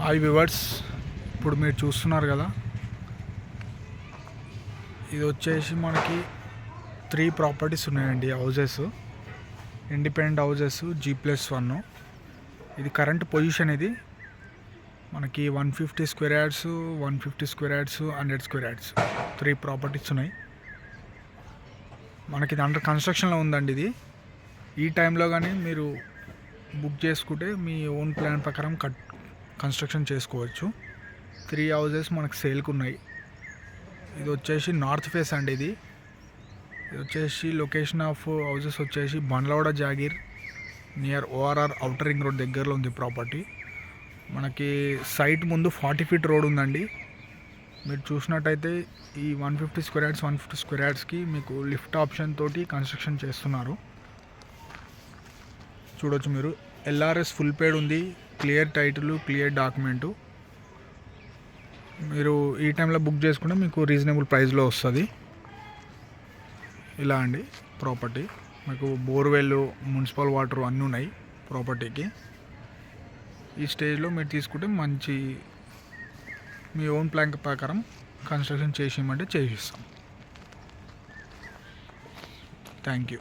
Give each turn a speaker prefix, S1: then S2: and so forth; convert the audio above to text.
S1: Hi viewers, ఇప్పుడు మీరు చూస్తున్నారు కదా, ఇది వచ్చేసి మనకి 3 ప్రాపర్టీస్ ఉన్నాయండి. Houses, independent houses, G+1. ఇది కరెంట్ పొజిషన్. ఇది మనకి 150 square yards, 150 square yards, 100 square yards 3 properties ఉన్నాయి. మనకి ఇది అండర్ కన్స్ట్రక్షన్లో ఉందండి. ఇది ఈ టైంలో కానీ మీరు బుక్ చేసుకుంటే మీ ఓన్ ప్లాన్ ప్రకారం కన్స్ట్రక్షన్ చేసుకోవచ్చు. 3 హౌజెస్ మనకు సేల్కి ఉన్నాయి. ఇది వచ్చేసి నార్త్ ఫేస్ అండి. ఇది వచ్చేసి లొకేషన్ ఆఫ్ హౌజెస్ వచ్చేసి Bandlavada Jagir near ORR outer ring road దగ్గరలో ఉంది ప్రాపర్టీ. మనకి సైట్ ముందు 40 ఫీట్ రోడ్ ఉందండి. మీరు చూసినట్టయితే ఈ 150 స్క్వేర్ యార్డ్స్ 150 స్క్వేర్ యార్డ్స్కి మీకు లిఫ్ట్ ఆప్షన్ తోటి కన్స్ట్రక్షన్ చేస్తున్నారు. చూడొచ్చు మీరు. LRS ఫుల్ పేడ్ ఉంది, క్లియర్ టైటిల్, క్లియర్ డాక్యుమెంటు. మీరు ఈ టైంలో బుక్ చేసుకుంటే మీకు రీజనబుల్ ప్రైస్లో వస్తుంది. ఇలా అండి ప్రాపర్టీ. మీకు బోర్వెల్, మున్సిపల్ వాటర్ అన్నీ ఉన్నాయి ప్రాపర్టీకి. ఈ స్టేజ్లో మీరు తీసుకుంటే మంచి మీ ఓన్ ప్లాన్ ప్రకారం కన్స్ట్రక్షన్ చేసిమంటే చేసిస్తాం. Thank you.